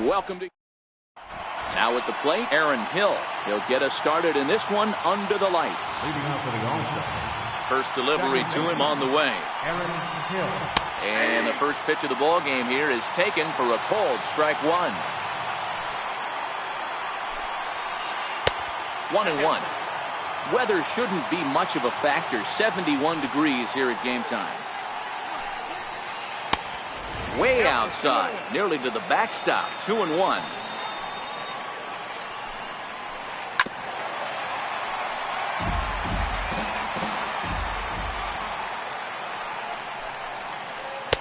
welcome to... Now at the plate, Aaron Hill. He'll get us started in this one under the lights. First delivery to him on the way. Aaron Hill. And the first pitch of the ball game here is taken for a called strike one. 1-1. Weather shouldn't be much of a factor. 71 degrees here at game time. Way outside, nearly to the backstop. 2-1.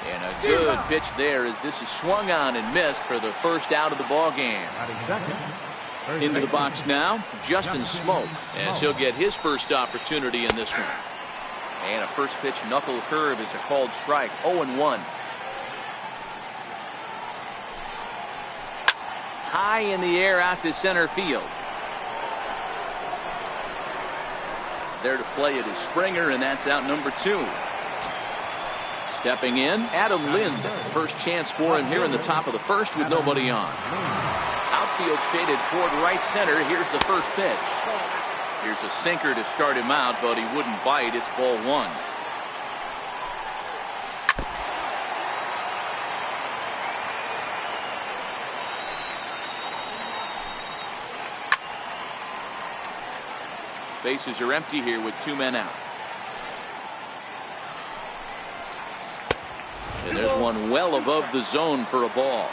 And a good pitch there as this is swung on and missed for the first out of the ball game. Into the box now, Justin Smoke, as he'll get his first opportunity in this one. And a first pitch knuckle curve is a called strike. 0-1. High in the air out to center field. There to play it is Springer, and that's out number 2. Stepping in, Adam Lind. First chance for him here in the top of the first with nobody on. Outfield shaded toward right center. Here's the first pitch. Here's a sinker to start him out, but he wouldn't bite. It's ball 1. Bases are empty here with 2 men out. And there's one well above the zone for a ball.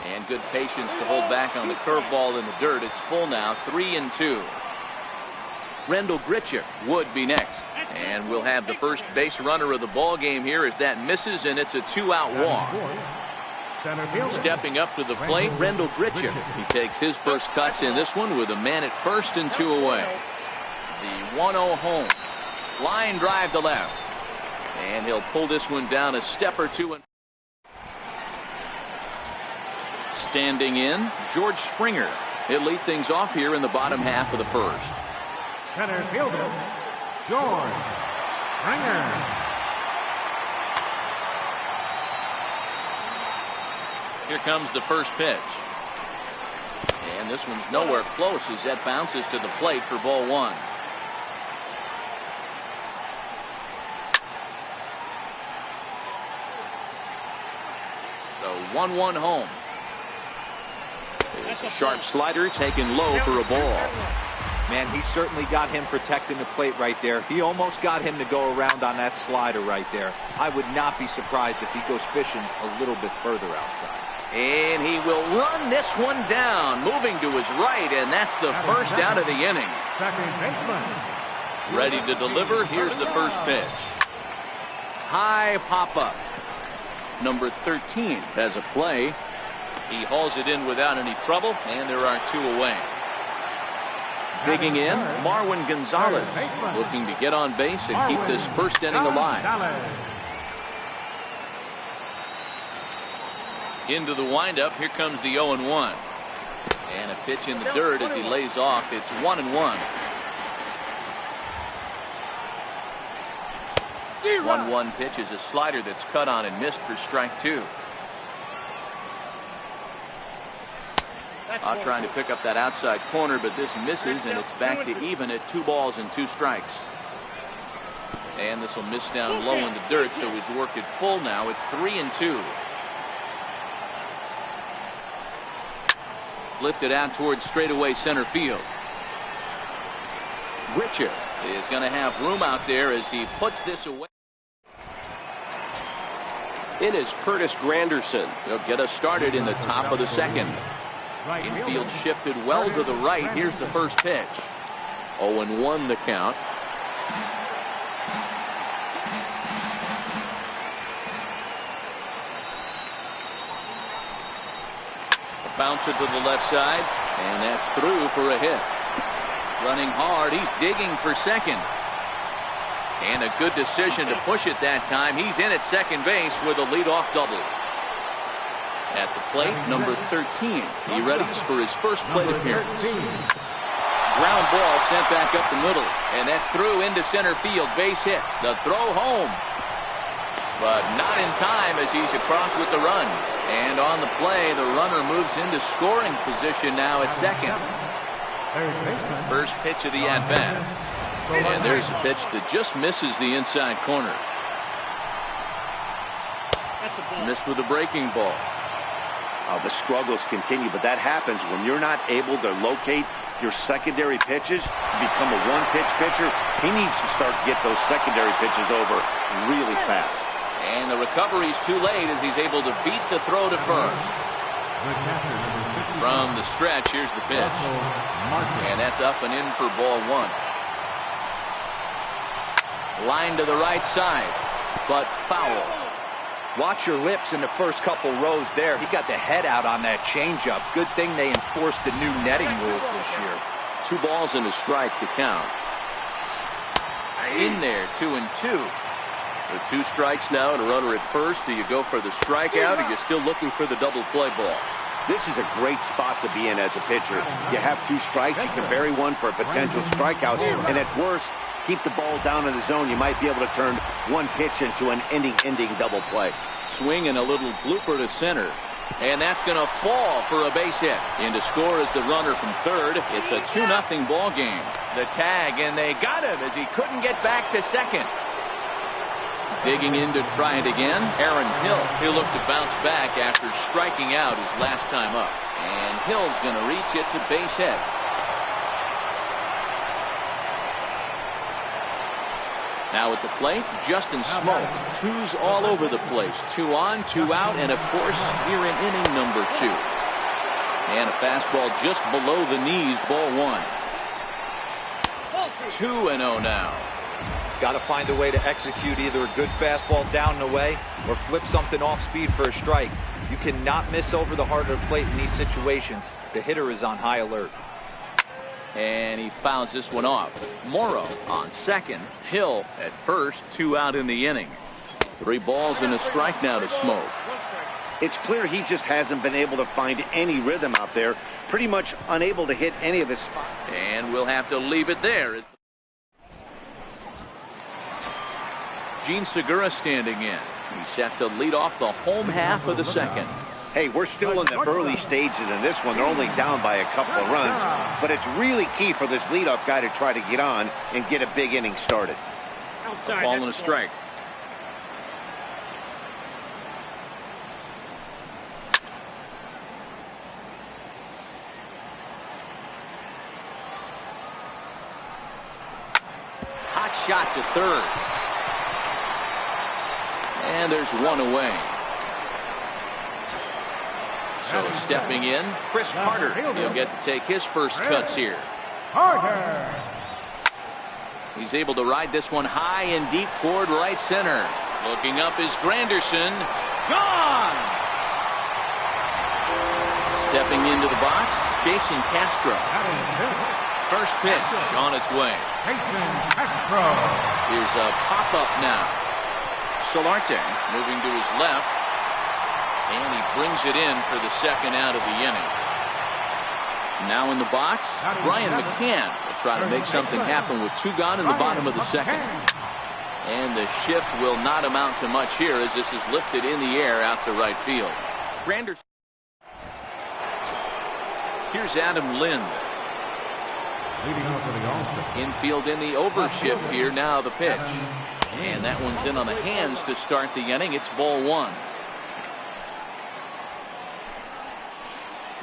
And good patience to hold back on the curveball in the dirt. It's full now, 3-2. Rendell Gritchick would be next. And we'll have the first base runner of the ball game here as that misses, and it's a 2-out walk. Stepping up to the plate, Rendell Gritchick. He takes his first cuts in this one with a man at first and 2 away. The 1-0 home. Line drive to left. And he'll pull this one down a step or 2. Standing in, George Springer. He'll lead things off here in the bottom half of the first. Center fielder, George Springer. Here comes the first pitch. And this one's nowhere close as that bounces to the plate for ball 1. So 1-1 home. It's a sharp slider taken low for a ball. Man, he certainly got him protecting the plate right there. He almost got him to go around on that slider right there. I would not be surprised if he goes fishing a little bit further outside. And he will run this one down, moving to his right, and that's the first out of the inning. Ready to deliver. Here's the first pitch. High pop-up. Number 13 has a play. He hauls it in without any trouble, and there are 2 away. Digging in, Marwin Gonzalez, looking to get on base and keep this first inning alive. Into the windup, here comes the 0-1. And a pitch in the dirt as he lays off. It's 1-1. 1-1 pitch is a slider that's cut on and missed for strike 2. Trying to pick up that outside corner, but this misses, and it's back to even at 2 balls and 2 strikes. And this will miss down low in the dirt, so he's worked it full now at 3-2. Lifted out towards straightaway center field. Gritchick is going to have room out there as he puts this away. It is Curtis Granderson. He'll get us started in the top of the second. Infield shifted well to the right. Here's the first pitch. 0-1 the count. A bouncer to the left side, and that's through for a hit. Running hard, he's digging for second. And a good decision to push it that time. He's in at second base with a leadoff double. At the plate, number 13. He readies for his first plate appearance. Ground ball sent back up the middle, and that's through into center field. Base hit. The throw home. but not in time as he's across with the run. And on the play, the runner moves into scoring position now at second. First pitch of the at-bat. And there's a pitch that just misses the inside corner. Missed with a breaking ball. The struggles continue, but that happens when you're not able to locate your secondary pitches. You become a one-pitch pitcher. He needs to start to get those secondary pitches over really fast. And the recovery's too late as he's able to beat the throw to first. From the stretch, here's the pitch. And that's up and in for ball one. Line to the right side, but foul. Watch your lips in the first couple rows there. He got the head out on that changeup. Good thing they enforced the new netting rules this year. 2 balls and a strike to count. In there, 2-2. With 2 strikes now and a runner at first. Do you go for the strikeout, or are you still looking for the double play ball? This is a great spot to be in as a pitcher. You have 2 strikes. You can bury one for a potential strikeout. And at worst, keep the ball down in the zone. You might be able to turn one pitch into an ending double play. Swing and a little blooper to center. And that's going to fall for a base hit. In to score is the runner from third. It's a 2-0 ball game. The tag, and they got him as he couldn't get back to second. Digging in to try it again, Aaron Hill. He'll look to bounce back after striking out his last time up. And Hill's going to reach. It's a base hit. Now at the plate, Justin Smoke. 2s all over the place. 2 on, 2 out, and of course, here in inning number 2. And a fastball just below the knees, ball 1. 2-0 now. Got to find a way to execute either a good fastball down and away or flip something off speed for a strike. You cannot miss over the heart of the plate in these situations. The hitter is on high alert. And he fouls this one off. Morrow on second. Hill at first. 2 out in the inning. 3 balls and a strike now to Smoke. It's clear he just hasn't been able to find any rhythm out there. Pretty much unable to hit any of his spots. And we'll have to leave it there. Gene Segura standing in. He's set to lead off the home half of the second. Hey, we're still in the early stages in this one. They're only down by a couple of runs, but it's really key for this leadoff guy to try to get on and get a big inning started. A ball and a strike. Hot shot to third. And there's one away. So stepping in, Chris Carter. He'll get to take his first cuts here. Carter. He's able to ride this one high and deep toward right center. Looking up is Granderson. Gone! Stepping into the box, Jason Castro. First pitch on its way. Jason Castro. Here's a pop-up now. Solarte moving to his left. And he brings it in for the second out of the inning. Now in the box, Brian McCann will try to make something happen with 2 gone in the bottom of the second. And the shift will not amount to much here as this is lifted in the air out to right field. Granderson. Here's Adam Lind. Infield in the overshift here. Now the pitch. And that one's in on the hands to start the inning. It's ball 1.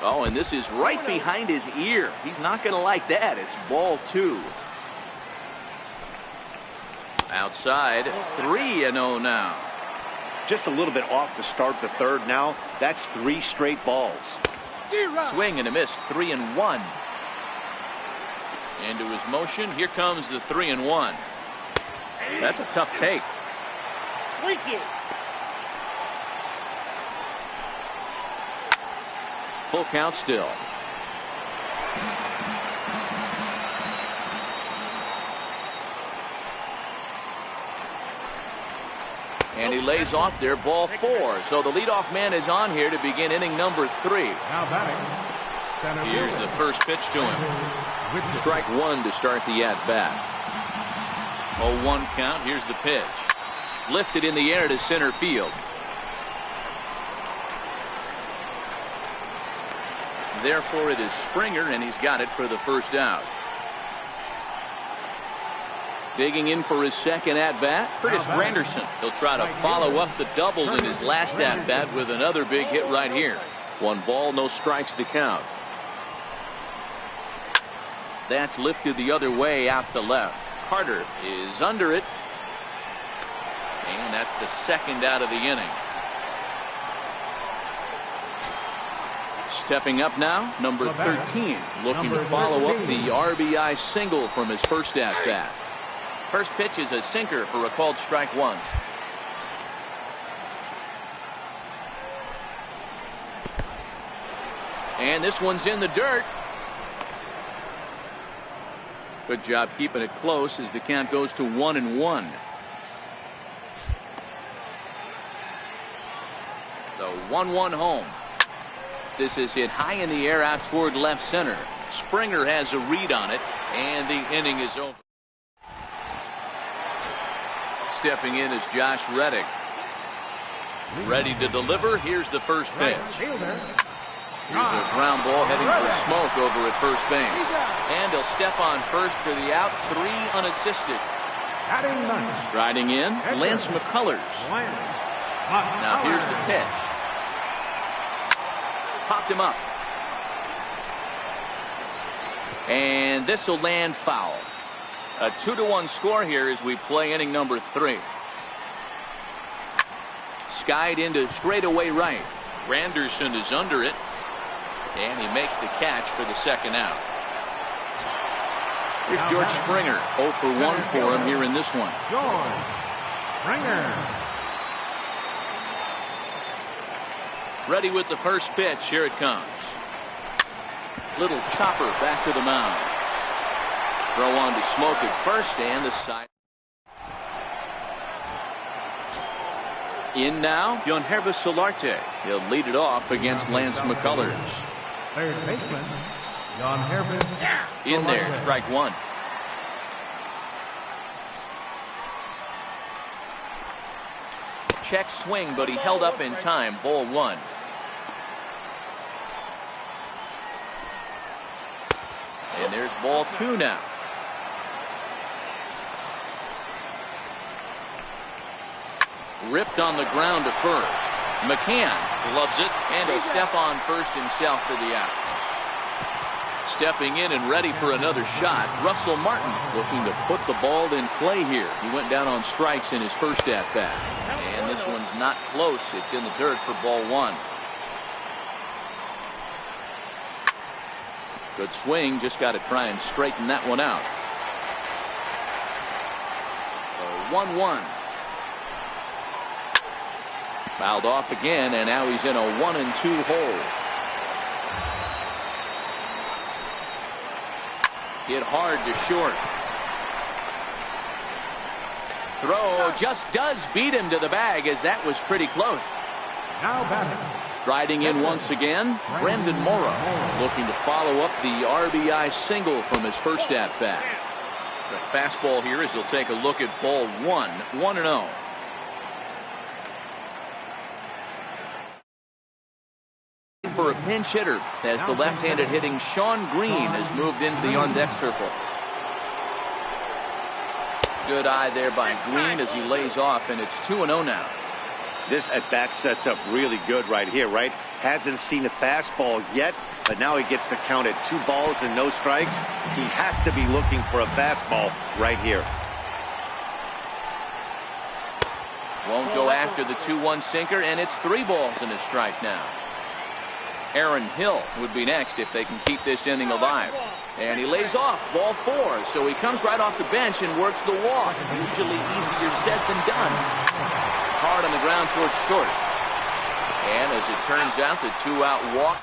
Oh, and this is right behind his ear. He's not going to like that. It's ball 2. Outside, 3-0 now. Just a little bit off to start the third now. That's 3 straight balls. Swing and a miss, 3-1. Into his motion, here comes the 3-1. That's a tough take. Full count still. And he lays off there, ball 4. So the leadoff man is on here to begin inning number 3. Now batting. Here's the first pitch to him. Strike 1 to start the at-bat. 0-1 count. Here's the pitch. Lifted in the air to center field. Therefore, it is Springer, and he's got it for the first out. Digging in for his second at-bat, Curtis Granderson. He'll try to follow up the double in his last at-bat with another big hit right here. 1 ball, no strikes to count. That's lifted the other way out to left. Carter is under it. And that's the second out of the inning. Stepping up now, number 13, looking to follow up the RBI single from his first at-bat. First pitch is a sinker for a called strike 1. And this one's in the dirt. Good job keeping it close as the count goes to 1-1. The 1-1 home. This is hit high in the air out toward left center. Springer has a read on it, and the inning is over. Stepping in is Josh Reddick. Ready to deliver. Here's the first pitch. Here's a ground ball heading for smoke over at first base. And he'll step on first for the out. 3 unassisted. Striding in, Lance McCullers. Now here's the pitch. Popped him up. And this will land foul. A 2-1 score here as we play inning number 3. Skied into straightaway right. Granderson is under it. And he makes the catch for the second out. Here's George Springer. 0 for 1 for him here in this one. George Springer. Ready with the first pitch. Here it comes. Little chopper back to the mound. Throw on to smoke at first, and the side. In now, Yonhervis Solarte. He'll lead it off against Lance McCullers. Third baseman, Yonhervis. In there, strike 1. Check swing, but he held up in time. Ball 1. And there's ball 2 now. Ripped on the ground to first. McCann loves it, and he'll step on first himself for the out. Stepping in and ready for another shot, Russell Martin looking to put the ball in play here. He went down on strikes in his first at-bat. And this one's not close. It's in the dirt for ball 1. Good swing, just got to try and straighten that one out. So 1-1. Fouled off again, and now he's in a 1-2 hole. Hit hard to short. Throw just does beat him to the bag, as that was pretty close. Now batting. Striding in once again, Brandon Morrow, looking to follow up the RBI single from his first at-bat. The fastball here as he'll take a look at ball 1, 1-0. For a pinch hitter as the left-handed hitting Sean Green has moved into the on-deck circle. Good eye there by Green as he lays off, and it's 2-0 now. This at-bat sets up really good right here, right? Hasn't seen a fastball yet, but now he gets the count at 2 balls and no strikes. He has to be looking for a fastball right here. Won't go after the 2-1 sinker, and it's 3 balls and a strike now. Aaron Hill would be next if they can keep this inning alive. And he lays off ball 4, so he comes right off the bench and works the walk. Usually easier said than done. Hard on the ground towards short. And as it turns out, the 2-out walk.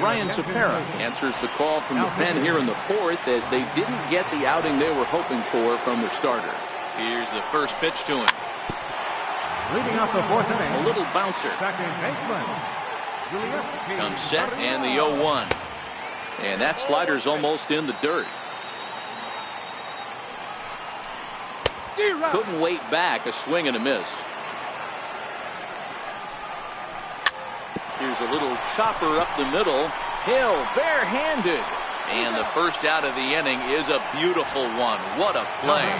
Ryan Tepera answers the call from the pen here in the 4th as they didn't get the outing they were hoping for from their starter. Here's the first pitch to him. Leading off the 4th inning. A little bouncer. Second baseman. Comes set and the 0-1. And that slider's almost in the dirt. Couldn't wait back. A swing and a miss. Here's a little chopper up the middle. Hill barehanded. And the first out of the inning is a beautiful one. What a play.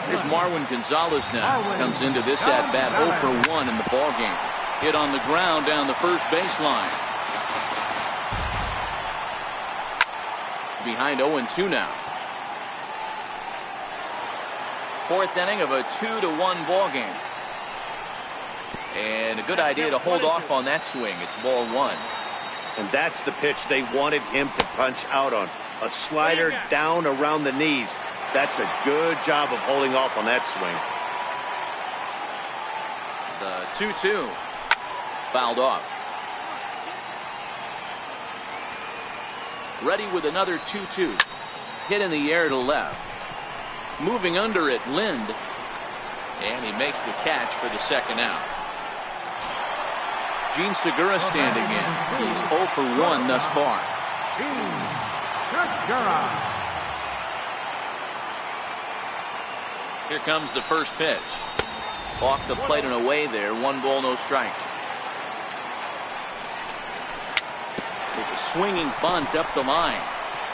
Here's Marwin Gonzalez now. Comes into this at bat 0 for 1 in the ballgame. Hit on the ground down the first baseline. Behind 0-2 now. Fourth inning of a 2-1 ball game. And a good idea to hold off on that swing. It's ball 1. And that's the pitch they wanted him to punch out on. A slider down around the knees. That's a good job of holding off on that swing. The 2-2. Fouled off. Ready with another 2-2. Hit in the air to left. Moving under it, Lind. And he makes the catch for the second out. Gene Segura standing in. He's 0 for 1 thus far. Here comes the first pitch. Off the plate and away there. 1 ball, no strikes. There's a swinging bunt up the line.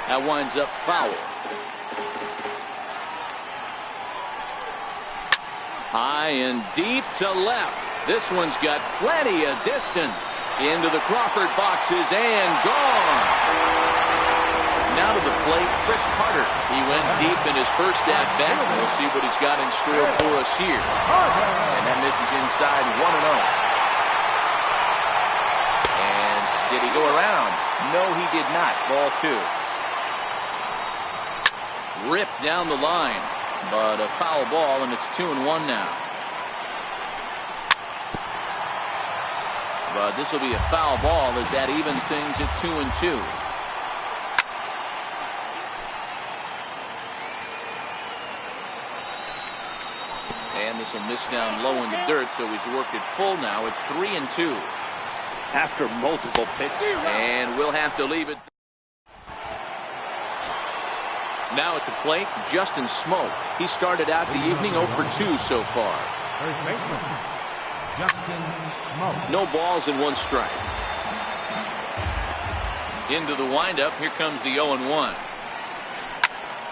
That winds up foul. High and deep to left. This one's got plenty of distance. Into the Crawford boxes and gone. Now to the plate, Chris Carter. He went deep in his first at bat. We'll see what he's got in store for us here. And that misses inside 1-0. And did he go around? No, he did not. Ball 2. Ripped down the line. But a foul ball, and it's 2-1 now. But this will be a foul ball as that evens things at 2-2. And this will miss down low in the dirt, so he's worked it full now at 3-2. After multiple pitches. And we'll have to leave it. Now at the plate, Justin Smoke. He started out the evening 0 for 2 so far. First baseman, Justin Smoke. No balls and 1 strike. Into the windup. Here comes the 0-1.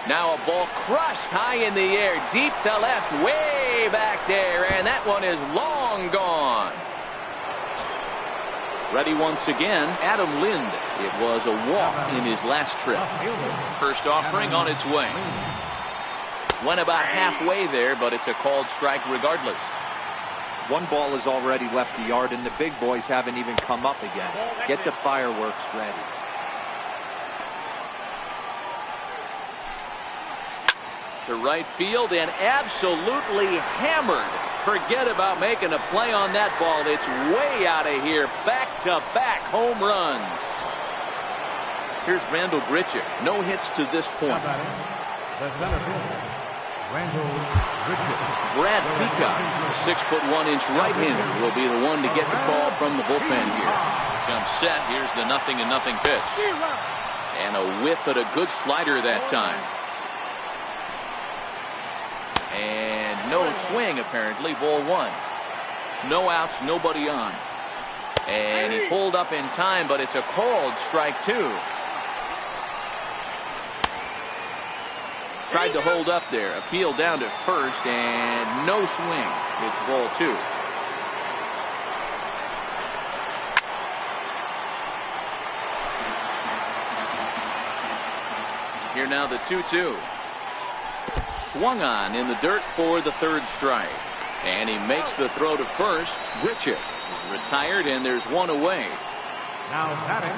Now a ball crushed high in the air, deep to left, way back there, and that one is long gone. Ready once again, Adam Lind. It was a walk in his last trip. First offering on its way. Went about halfway there, but it's a called strike regardless. 1 ball has already left the yard, and the big boys haven't even come up again. Get the fireworks ready. To right field and absolutely hammered. Forget about making a play on that ball. It's way out of here. Back-to-back home runs. Here's Randall Grichuk. No hits to this point. The center fielder, Randall Grichuk. Brad Peacock, the 6'1" right-hander, will be the one to get the call from the bullpen here. Comes set. Here's the 0-0 pitch. And a whiff at a good slider that time. And no swing, apparently. Ball 1. No outs, nobody on. And he pulled up in time, but it's a called strike 2. Tried to hold up there. Appeal down to first, and no swing. It's ball 2. Here now the 2-2. Swung on in the dirt for the 3rd strike. And he makes the throw to first. Grichuk is retired, and there's 1 away.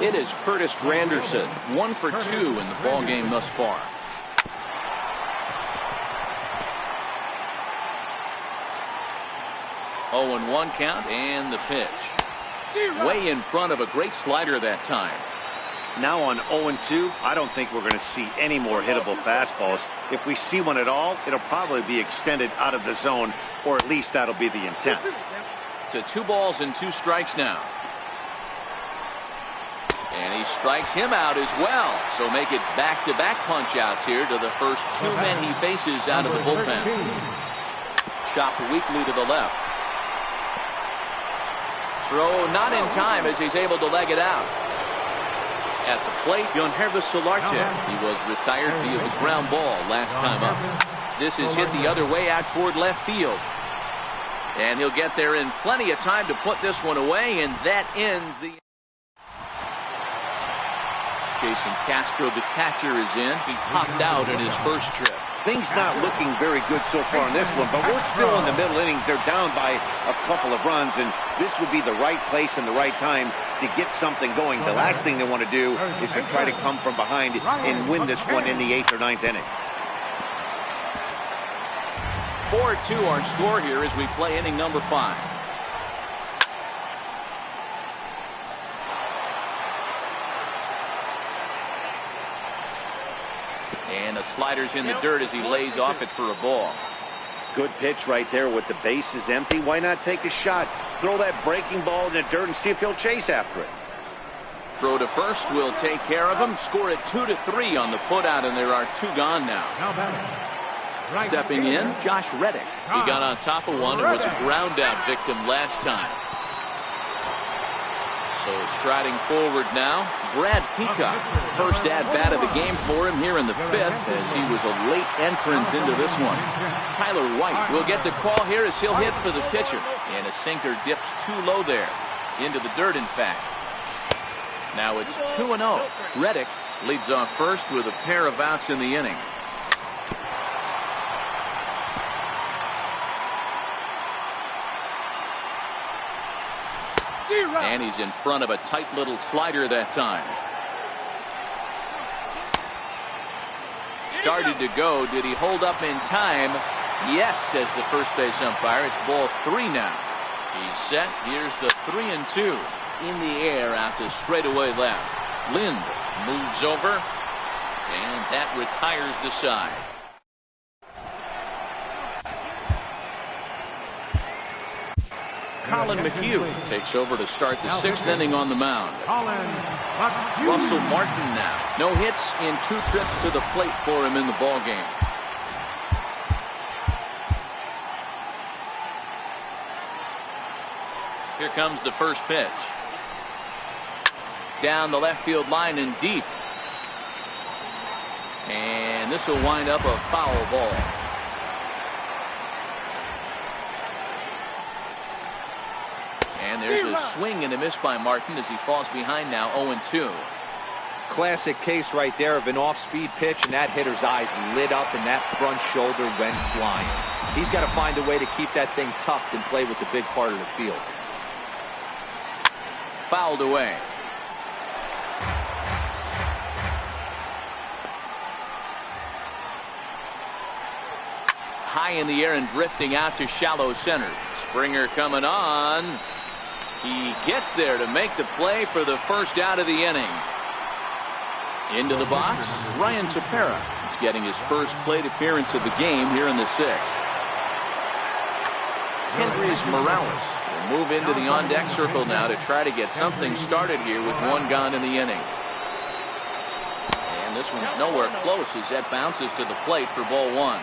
It is Curtis Granderson. 1 for 2 in the ballgame thus far. Oh, and 1 count, and the pitch. Way in front of a great slider that time. Now on 0-2, I don't think we're going to see any more hittable fastballs. If we see one at all, it'll probably be extended out of the zone, or at least that'll be the intent. To 2 balls and 2 strikes now. And he strikes him out as well. So make it back-to-back punch-outs here to the first two men he faces out of the bullpen. Chopped weakly to the left. Throw not in time as he's able to leg it out. At the plate, Yonhervis Solarte. He was retired via the ground ball last time up. This is hit the other way out toward left field. And he'll get there in plenty of time to put this one away, and that ends the... Jason Castro, the catcher, is in. He popped out in his first trip. Things not looking very good so far in this one, but we're still in the middle innings. They're down by a couple of runs, and this would be the right place and the right time to get something going. The last thing they want to do is to try to come from behind and win this one in the 8th or 9th inning. 4-2 our score here as we play inning number 5. And the slider's in the dirt as he lays off it for a ball. Good pitch right there with the bases empty. Why not take a shot? Throw that breaking ball in the dirt and see if he'll chase after it. Throw to first will take care of him. Score it 2-3 on the putout, and there are 2 gone now. Stepping in, Josh Reddick. He got on top of one and was a ground out victim last time. So striding forward now, Brad Peacock. First at-bat of the game for him here in the 5th as he was a late entrant into this one. Tyler White will get the call here as he'll hit for the pitcher. And a sinker dips too low there. Into the dirt, in fact. Now it's 2-0. Reddick leads off first with a pair of outs in the inning. And he's in front of a tight little slider that time. Started to go. Did he hold up in time? Yes, says the first base umpire. It's ball 3 now. He's set. Here's the 3-2. In the air out to straightaway left. Lind moves over. And that retires the side. Colin McHugh takes over to start the 6th inning on the mound. Russell Martin now. No hits in 2 trips to the plate for him in the ball game. Here comes the first pitch. Down the left field line and deep. And this will wind up a foul ball. And there's a swing and a miss by Martin as he falls behind now 0-2. Classic case right there of an off-speed pitch, and that hitter's eyes lit up and that front shoulder went flying. He's got to find a way to keep that thing tucked and play with the big part of the field. Fouled away. High in the air and drifting out to shallow center. Springer coming on. He gets there to make the play for the first out of the inning. Into the box, Ryan Tepera. He's getting his first plate appearance of the game here in the 6th. Kendrys Morales will move into the on-deck circle now to try to get something started here with 1 gone in the inning. And this one's nowhere close as that bounces to the plate for ball 1.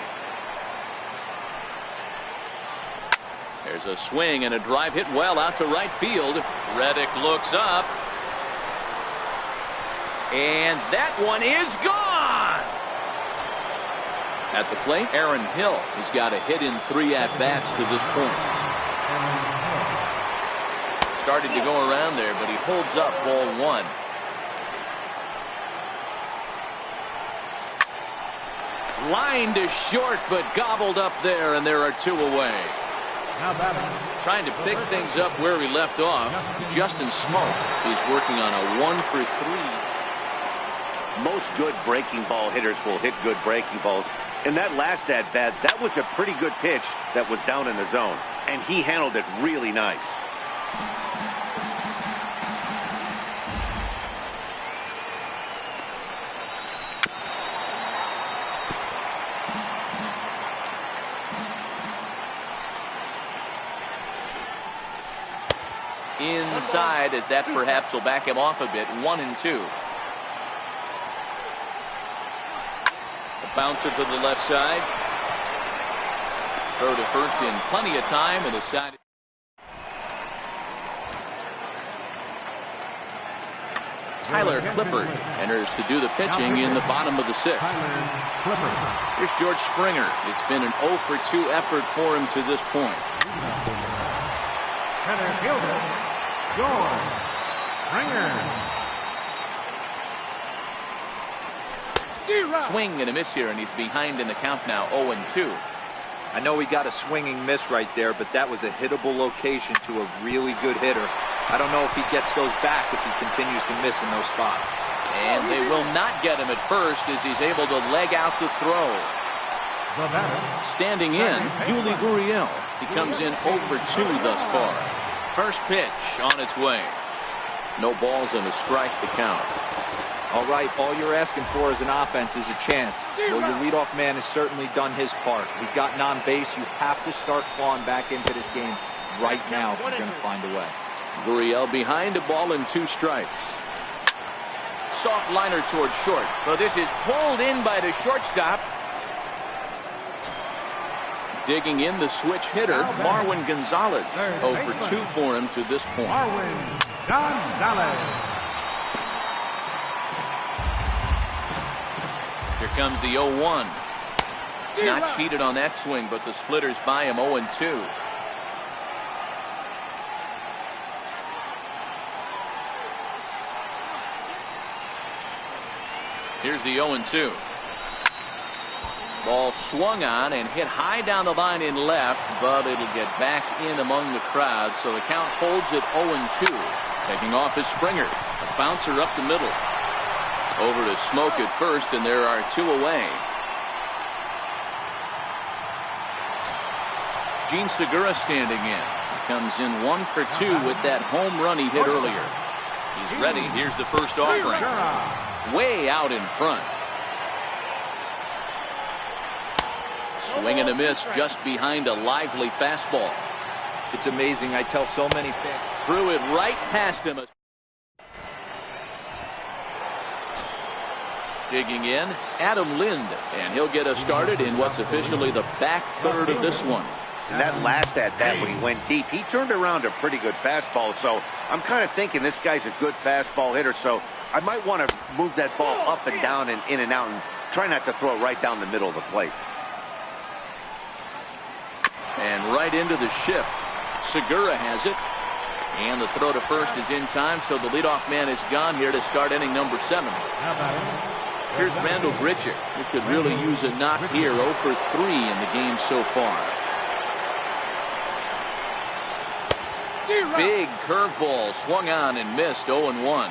There's a swing and a drive hit well out to right field. Reddick looks up. And that one is gone. At the plate, Aaron Hill. He's got a hit in 3 at-bats to this point. Started to go around there, but he holds up ball 1. Line to short, but gobbled up there, and there are 2 away. Trying to pick things up where we left off. Justin Smoke is working on a 1-for-3. Most good breaking ball hitters will hit good breaking balls. In that last at-bat, that was a pretty good pitch that was down in the zone. And he handled it really nice. inside, as that perhaps will back him off a bit. 1-2. A bouncer to the left side. Throw to first in plenty of time, and a side. Tyler Clippard enters to do the pitching in the bottom of the sixth. Here's George Springer. It's been an 0 for 2 effort for him to this point. Center fielder, George Springer. Swing and a miss here, and he's behind in the count now, 0-2. I know he got a swinging miss right there, but that was a hittable location to a really good hitter. I don't know if he gets those back if he continues to miss in those spots. And they will not get him at first as he's able to leg out the throw. Standing in, Yuli Gurriel. He comes in 0 for 2 thus far. First pitch on its way. No balls and a strike to count. All right, all you're asking for as an offense is a chance. Well, your leadoff man has certainly done his part. He's gotten on base. You have to start clawing back into this game right now if you're going to find a way. Gurriel behind, a ball and 2 strikes. Soft liner towards short. So this is pulled in by the shortstop. Digging in the switch hitter, Marwin Gonzalez. 0 for 2 for him to this point. Marwin Gonzalez. Here comes the 0-1. Not cheated on that swing, but the splitters by him 0-2. Here's the 0-2. Ball swung on and hit high down the line in left, but it'll get back in among the crowd, so the count holds at 0-2. Taking off is Springer. A bouncer up the middle. Over to Smoke at first, and there are 2 away. Gene Segura standing in. He comes in 1 for 2 with that home run he hit earlier. He's ready. Here's the first offering. Way out in front. Swing and a miss just behind a lively fastball. It's amazing. I tell so many fans. Threw it right past him. Digging in, Adam Lind, and he'll get us started in what's officially the back third of this one. And that last at bat when he went deep, he turned around a pretty good fastball. So I'm kind of thinking this guy's a good fastball hitter. So I might want to move that ball up and down and in and out and try not to throw it right down the middle of the plate. And right into the shift. Segura has it. And the throw to first is in time, so the leadoff man is gone here to start inning number 7. Here's Randall Grichuk, who could really use a knock here. 0 for 3 in the game so far. Big curveball swung on and missed. 0-1.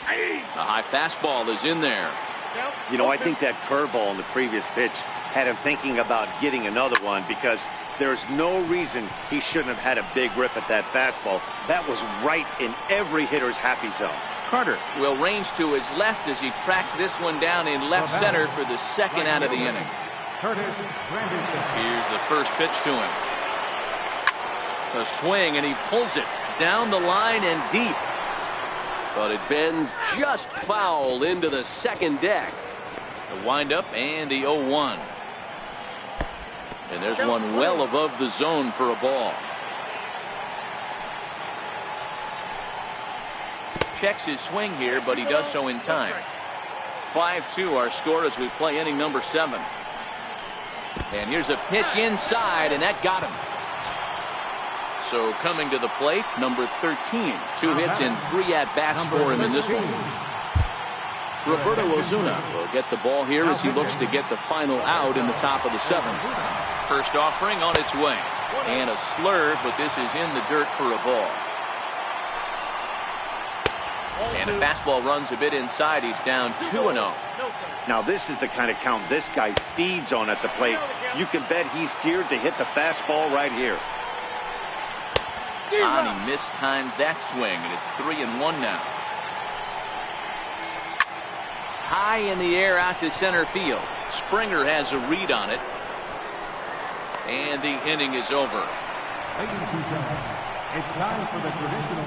The high fastball is in there. You know, I think that curveball in the previous pitch had him thinking about getting another one, because there's no reason he shouldn't have had a big rip at that fastball. That was right in every hitter's happy zone. Carter will range to his left as he tracks this one down in left center for the second out of the inning. Here's the first pitch to him. A swing, and he pulls it down the line and deep. But it bends just foul into the second deck. The windup and the 0-1. And there's one well above the zone for a ball. Checks his swing here, but he does so in time. 5-2 our score as we play inning number 7. And here's a pitch inside, and that got him. So coming to the plate, number 13. 2 hits and 3 at-bats for him in this one. Roberto Osuna will get the ball here as he looks to get the final out in the top of the 7th. First offering on its way. And a slurve, but this is in the dirt for a ball. And a fastball runs a bit inside. He's down 2-0. Now this is the kind of count this guy feeds on at the plate. You can bet he's geared to hit the fastball right here. He mistimes that swing, and it's 3-1 now. High in the air out to center field. Springer has a read on it. And the inning is over. Ladies and gentlemen, it's time for the traditional.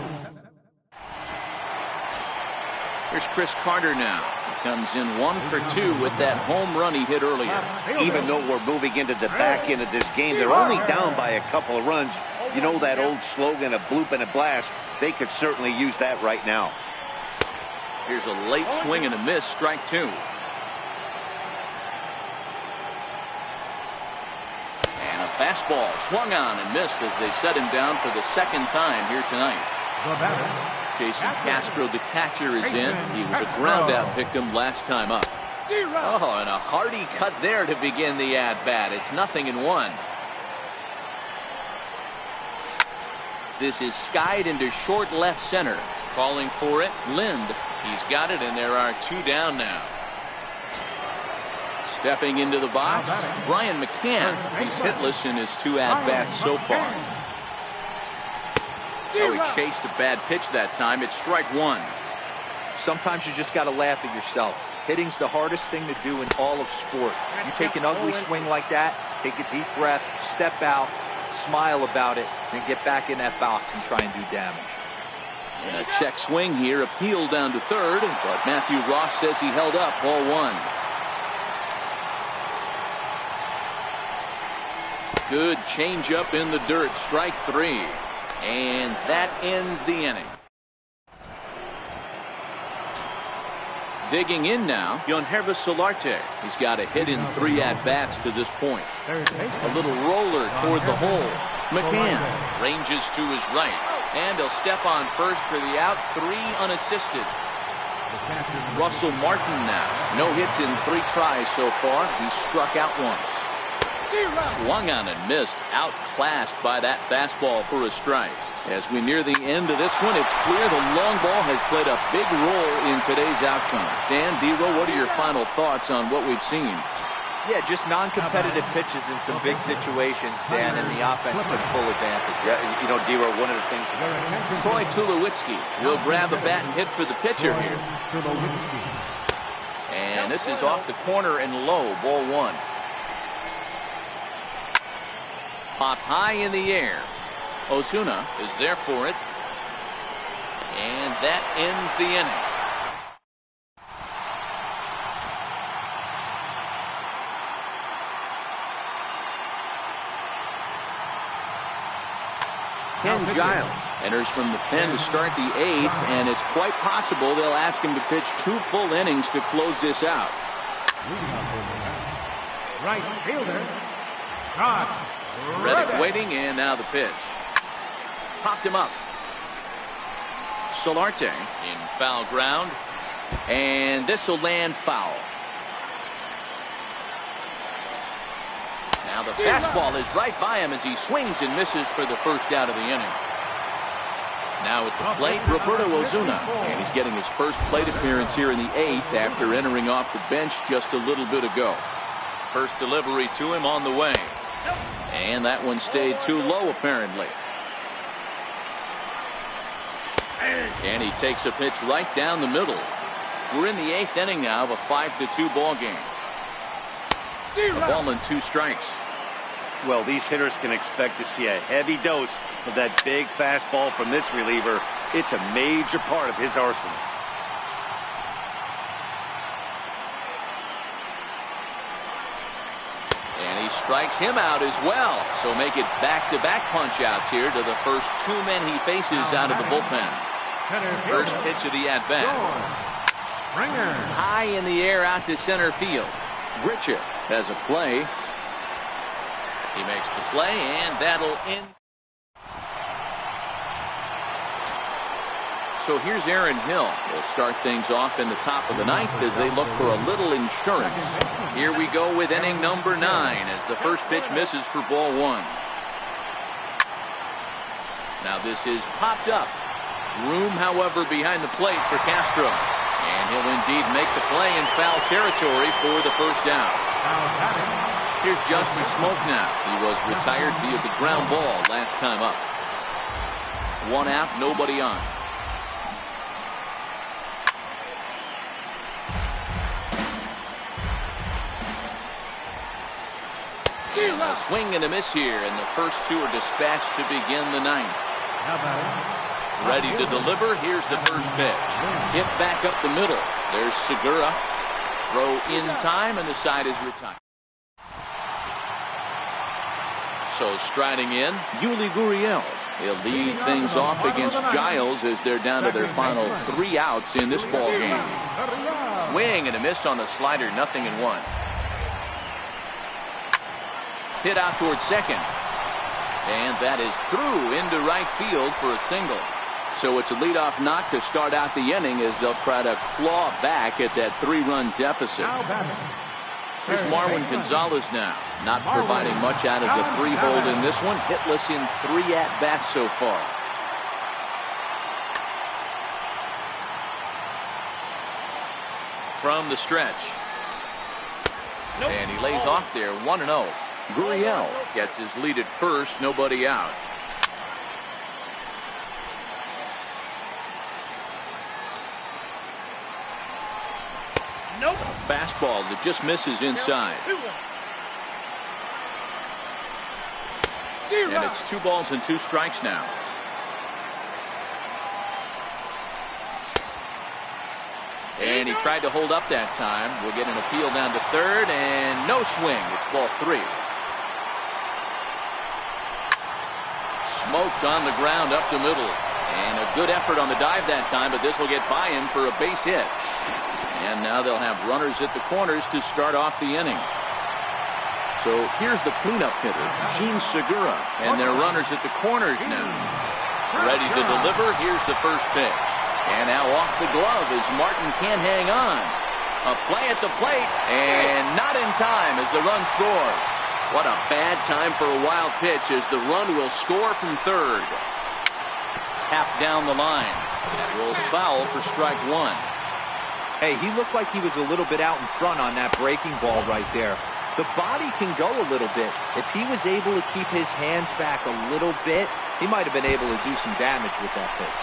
Here's Chris Carter now. He comes in 1 for 2 with that home run he hit earlier. Even though we're moving into the back end of this game, they're only down by a couple of runs. You know that old slogan, a bloop and a blast? They could certainly use that right now. Here's a late swing and a miss, strike 2. And a fastball swung on and missed as they set him down for the second time here tonight. The batter, Jason Castro, the catcher, is in. He was a ground-out victim last time up. Oh, and a hearty cut there to begin the at-bat. It's 0-1. This is skied into short left center. Calling for it, Lind. He's got it, and there are 2 down now. Stepping into the box, Brian McCann. He's hitless in his 2 at-bats so far. Oh, he chased a bad pitch that time. It's strike 1. Sometimes you just got to laugh at yourself. Hitting's the hardest thing to do in all of sport. You take an ugly swing like that, take a deep breath, step out, smile about it, then get back in that box and try and do damage. And a check swing here, appeal down to third, but Matthew Ross says he held up, ball 1. Good changeup in the dirt, strike 3. And that ends the inning. Digging in now, Yonhervis Solarte. He's got a hit in 3 at-bats to this point. A little roller toward the hole. McCann ranges to his right. And he'll step on first for the out, 3 unassisted. Russell Martin now. No hits in 3 tries so far. He struck out once. Swung on and missed, outclassed by that fastball for a strike. As we near the end of this one, it's clear the long ball has played a big role in today's outcome. Dan, Dero, what are your final thoughts on what we've seen? Yeah, just non-competitive pitches in some big situations, Dan, and the offense took full advantage. Yeah, you know, Dero, one of the things. Troy Tulowitzki will grab a bat and hit for the pitcher here. And this is off the corner and low, ball 1. Popped high in the air. Ozuna is there for it. And that ends the inning. Ken Giles enters from the pen to start the 8th, and it's quite possible they'll ask him to pitch 2 full innings to close this out. Right fielder, Scott Reddick waiting, and now the pitch. Popped him up. Solarte in foul ground, and this will land foul. Now the fastball is right by him as he swings and misses for the first out of the inning. Now at the plate, Roberto Ozuna, and he's getting his first plate appearance here in the 8th after entering off the bench just a little bit ago. First delivery to him on the way. And that one stayed too low, apparently. And he takes a pitch right down the middle. We're in the 8th inning now of a 5-2 ball game. A ball and 2 strikes. Well, these hitters can expect to see a heavy dose of that big fastball from this reliever. It's a major part of his arsenal. And he strikes him out as well. So make it back-to-back punch-outs here to the first 2 men he faces out of the bullpen. First pitch of the at-bat. High in the air out to center field. Grichuk has a play. He makes the play, and that'll end. So here's Aaron Hill. They'll start things off in the top of the 9th as they look for a little insurance. Here we go with inning number 9 as the first pitch misses for ball 1. Now this is popped up. Room, however, behind the plate for Castro. And he'll indeed make the play in foul territory for the first out. Here's Justin Smoke now. He was retired via the ground ball last time up. 1 out, nobody on. And a swing and a miss here, and the first two are dispatched to begin the ninth. Ready to deliver. Here's the first pitch. Hit back up the middle. There's Segura. Throw in time, and the side is retired. So striding in, Yuli Gurriel. He'll lead things off against Giles as they're down to their final 3 outs in this ball game. Swing and a miss on the slider, 0-1. Hit out towards second. And that is through into right field for a single. So it's a leadoff knock to start out the inning as they'll try to claw back at that 3-run deficit. Here's Marwin Gonzalez now, not providing much out of the 3-hole in this one. Hitless in 3 at-bats so far. From the stretch. And he lays off there, 1-0. Gurriel gets his lead at first, nobody out. Fastball that just misses inside. And it's 2 balls and 2 strikes now. And he tried to hold up that time. We'll get an appeal down to third, and no swing. It's ball 3. Smoked on the ground up the middle. And a good effort on the dive that time, but this will get by him for a base hit. And now they'll have runners at the corners to start off the inning. So here's the cleanup hitter, Gene Segura, and their runners at the corners now. Ready to deliver. Here's the first pitch. And now off the glove as Martin can't hang on. A play at the plate, and not in time as the run scores. What a bad time for a wild pitch as the run will score from third. Tap down the line. That rolls foul for strike 1. Hey, he looked like he was a little bit out in front on that breaking ball right there. The body can go a little bit. If he was able to keep his hands back a little bit, he might have been able to do some damage with that pitch.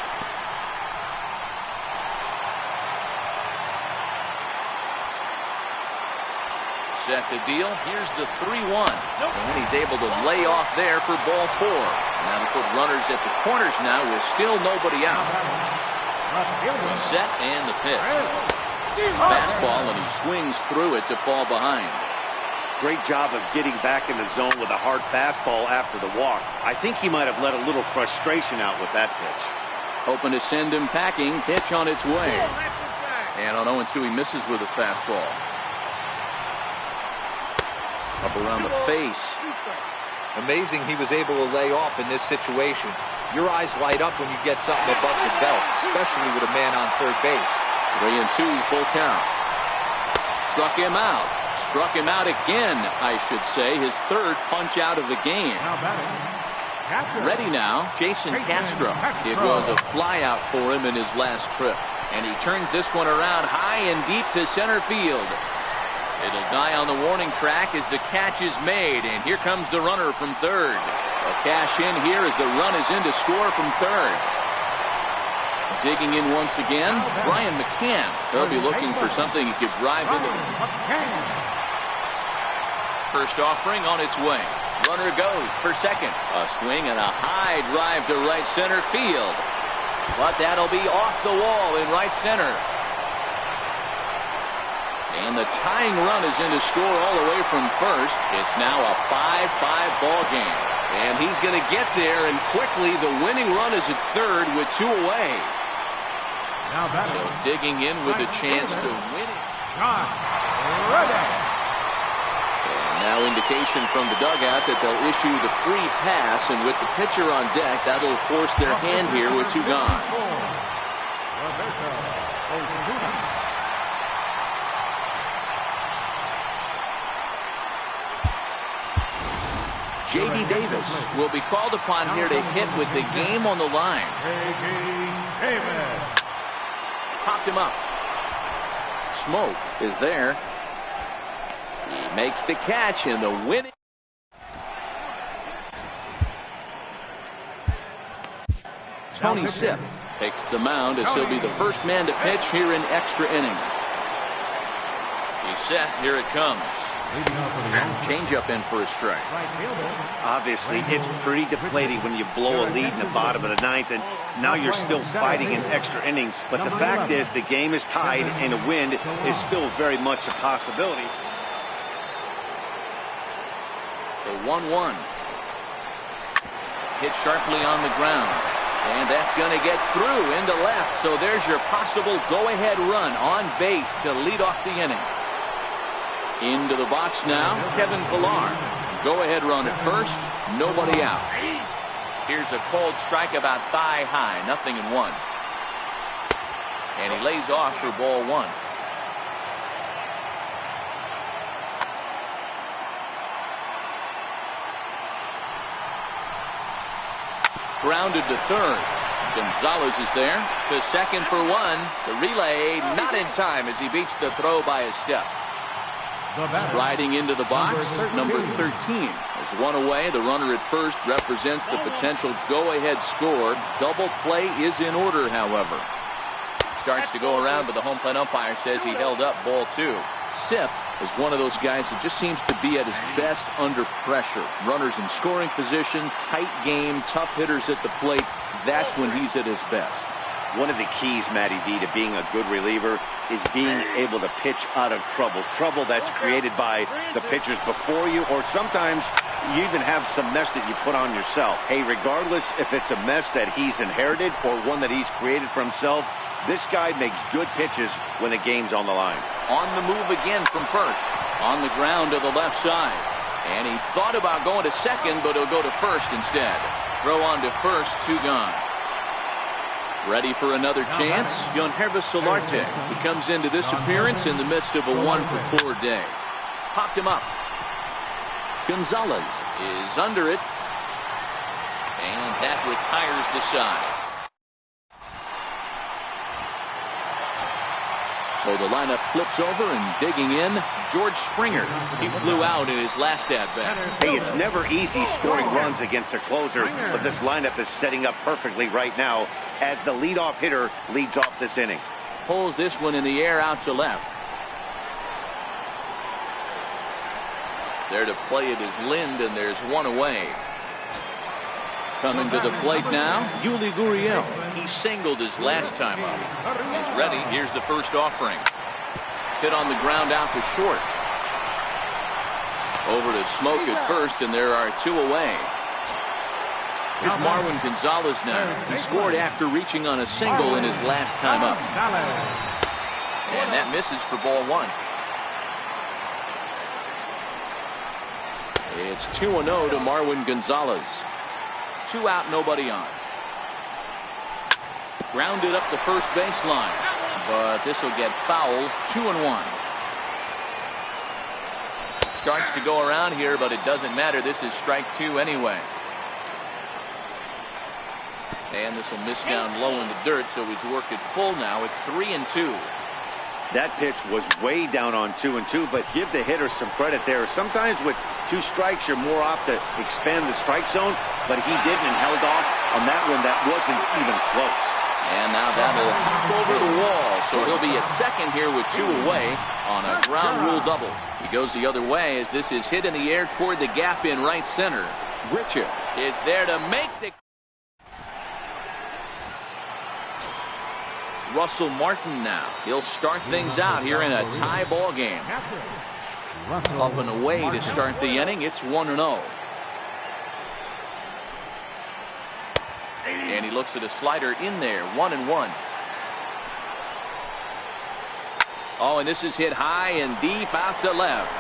Set to deal. Here's the 3-1. And he's able to lay off there for ball 4. Now to put runners at the corners now with still nobody out. Set and the pitch. Fastball, and he swings through it to fall behind. Great job of getting back in the zone with a hard fastball after the walk. I think he might have let a little frustration out with that pitch. Hoping to send him packing. Pitch on its way. And on 0-2, he misses with a fastball. Up around the face. Amazing he was able to lay off in this situation. Your eyes light up when you get something above the belt, especially with a man on third base. 3-2, full count. Struck him out. Struck him out again, I should say. His third punch out of the game. Ready now, Jason Castro. It was a fly out for him in his last trip. And he turns this one around high and deep to center field. It'll die on the warning track as the catch is made. And here comes the runner from third. A cash in here as the run is in to score from third. Digging in once again, Brian McCann. He'll be looking for something he could drive into. First offering on its way. Runner goes for second. A swing and a high drive to right center field. But that'll be off the wall in right center. And the tying run is in to score all the way from first. It's now a 5-5 ball game. And he's going to get there, and quickly the winning run is at third with 2 away. So digging in with a chance to win it. And now indication from the dugout that they'll issue the free pass, and with the pitcher on deck, that'll force their hand here with 2 gone. J.D. Davis will be called upon here to hit with the game on the line. Popped him up. Smoke is there. He makes the catch in the winning. Tony Sipp takes the mound as he'll be the first man to pitch here in extra innings. He's set. Here it comes. Changeup in for a strike. Obviously, it's pretty deflating when you blow a lead in the bottom of the ninth, and now you're still fighting in extra innings. But the fact is, the game is tied, and a win is still very much a possibility. The 1-1. Hit sharply on the ground. And that's going to get through into left. So there's your possible go-ahead run on base to lead off the inning. Into the box now, Kevin Pillar. Go-ahead run at first, nobody out. Here's a cold strike about thigh high, 0-1. And he lays off for ball one. Grounded to third. Gonzalez is there to second for one. The relay not in time as he beats the throw by a step. Striding into the box, number 13. As one away, the runner at first represents the potential go-ahead score. Double play is in order, however. Starts to go around, but the home plate umpire says he held up ball two. Sip is one of those guys that just seems to be at his best under pressure. Runners in scoring position, tight game, tough hitters at the plate. That's when he's at his best. One of the keys, Matty V, to being a good reliever is being able to pitch out of trouble. Trouble that's created by the pitchers before you, or sometimes you even have some mess that you put on yourself. Hey, regardless if it's a mess that he's inherited or one that he's created for himself, this guy makes good pitches when the game's on the line. On the move again from first. On the ground to the left side. And he thought about going to second, but he'll go to first instead. Throw on to first, two gone. Ready for another chance, Yonhervis Solarte. He comes into this appearance in the midst of a 1-for-4 day. Popped him up. Gonzalez is under it. And that retires the side. So the lineup flips over and digging in, George Springer. He flew out in his last at-bat. Hey, it's never easy scoring runs against a closer, but this lineup is setting up perfectly right now as the leadoff hitter leads off this inning. Pulls this one in the air out to left. There to play it is Lind, and there's one away. Coming to the plate now, Yuli Gurriel. He singled his last time up. He's ready. Here's the first offering. Hit on the ground out to short. Over to Smoke at first, and there are two away. Here's Marwin Gonzalez now. He scored after reaching on a single in his last time up. And that misses for ball one. It's 2-0 to Marwin Gonzalez. 2 out, nobody on. Grounded up the first baseline, but this will get fouled. 2-1. Starts to go around here, but it doesn't matter. This is strike two anyway. And this will miss down low in the dirt, so he's worked it full now at 3-2. That pitch was way down on 2-2, but give the hitter some credit there. Sometimes with 2 strikes, you're more apt to expand the strike zone, but he didn't and held off on that one. That wasn't even close. And now that'll hop over the wall, so he'll be at second here with 2 away on a ground rule double. He goes the other way as this is hit in the air toward the gap in right center. Richard is there to make the... Russell Martin now. He'll start things out here in a tie ball game. Up and away to start the inning. It's 1-0. And he looks at a slider in there. 1-1. Oh, and this is hit high and deep out to left.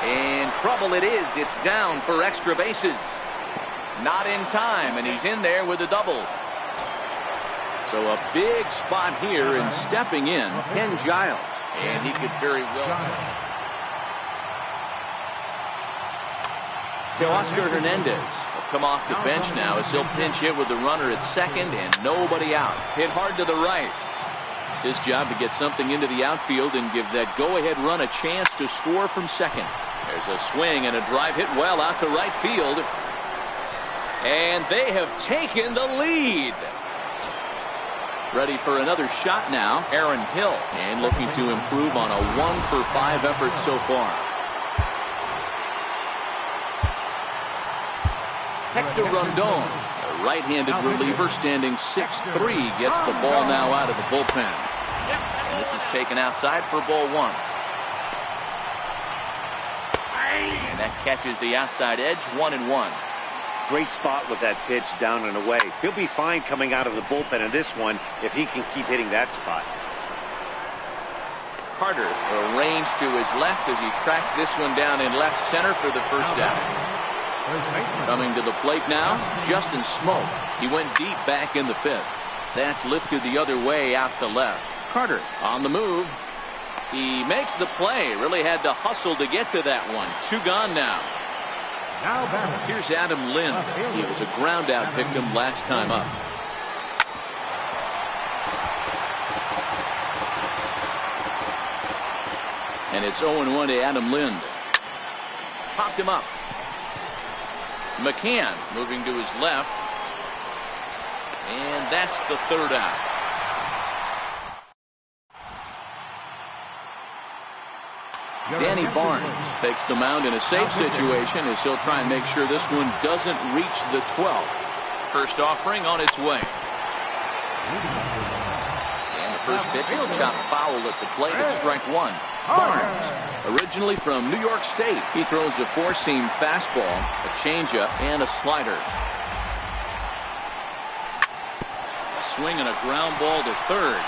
And trouble it is. It's down for extra bases. Not in time, and he's in there with a double. So a big spot here, and stepping in, Ken Giles. And he could very well. Teoscar Hernandez will come off the bench now as he'll pinch hit with the runner at second and nobody out. Hit hard to the right. It's his job to get something into the outfield and give that go-ahead run a chance to score from second. There's a swing and a drive hit well out to right field. And they have taken the lead. Ready for another shot now, Aaron Hill. And looking to improve on a 1-for-5 effort so far. Hector Rondon, a right-handed reliever standing 6'3", gets the ball now out of the bullpen. And this is taken outside for ball 1. And that catches the outside edge, 1-1. Great spot with that pitch down and away. He'll be fine coming out of the bullpen in this one if he can keep hitting that spot. Carter arranged to his left as he tracks this one down in left center for the first out. Coming to the plate now, Justin Smoke. He went deep back in the 5th. That's lifted the other way out to left. Carter on the move. He makes the play. Really had to hustle to get to that one. 2 gone now. Here's Adam Lind. He was a ground out victim last time up. And it's 0-1 to Adam Lind. Popped him up. McCann moving to his left. And that's the 3rd out. Danny Barnes takes the mound in a safe situation as he'll try and make sure this one doesn't reach the 12th. First offering on its way. And the first pitch is chopped foul at the plate at strike 1. Barnes, originally from New York State, he throws a 4-seam fastball, a changeup, and a slider. A swing and a ground ball to 3rd.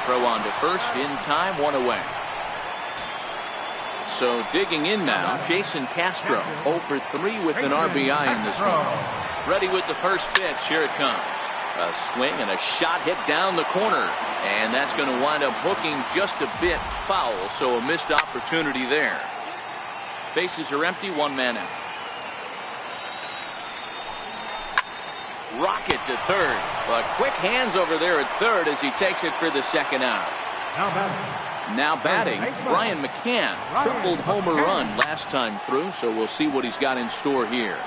Throw on to first in time, 1 away. So digging in now, Jason Castro, 0 for 3 with an RBI in this one. Ready with the first pitch. Here it comes. A swing and a shot hit down the corner. And that's going to wind up hooking just a bit foul. So a missed opportunity there. Bases are empty, 1 man out. Rocket to 3rd. But quick hands over there at 3rd as he takes it for the 2nd out. Now batting, Brian McCann. Tripled homer run last time through, so we'll see what he's got in store here.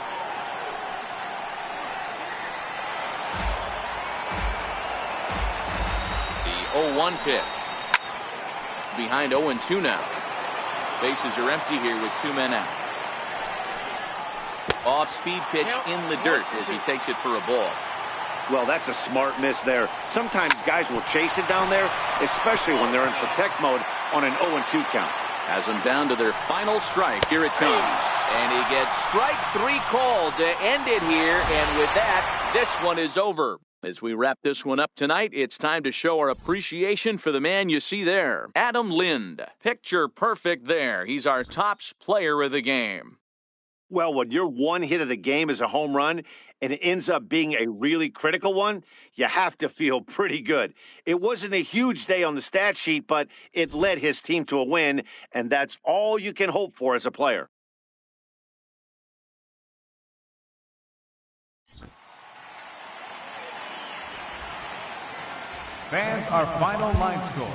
The 0-1 pitch. Behind 0-2 now. Bases are empty here with 2 men out. Off-speed pitch in the dirt as he takes it for a ball. Well, that's a smart miss there. Sometimes guys will chase it down there, especially when they're in protect mode on an 0-2 count. Has them down to their final strike. Here it comes. And he gets strike 3 called to end it here. And with that, this one is over. As we wrap this one up tonight, it's time to show our appreciation for the man you see there, Adam Lind. Picture perfect there. He's our tops player of the game. Well, when your one hit of the game is a home run and it ends up being a really critical one, you have to feel pretty good. It wasn't a huge day on the stat sheet, but it led his team to a win, and that's all you can hope for as a player. Fans, our final line score.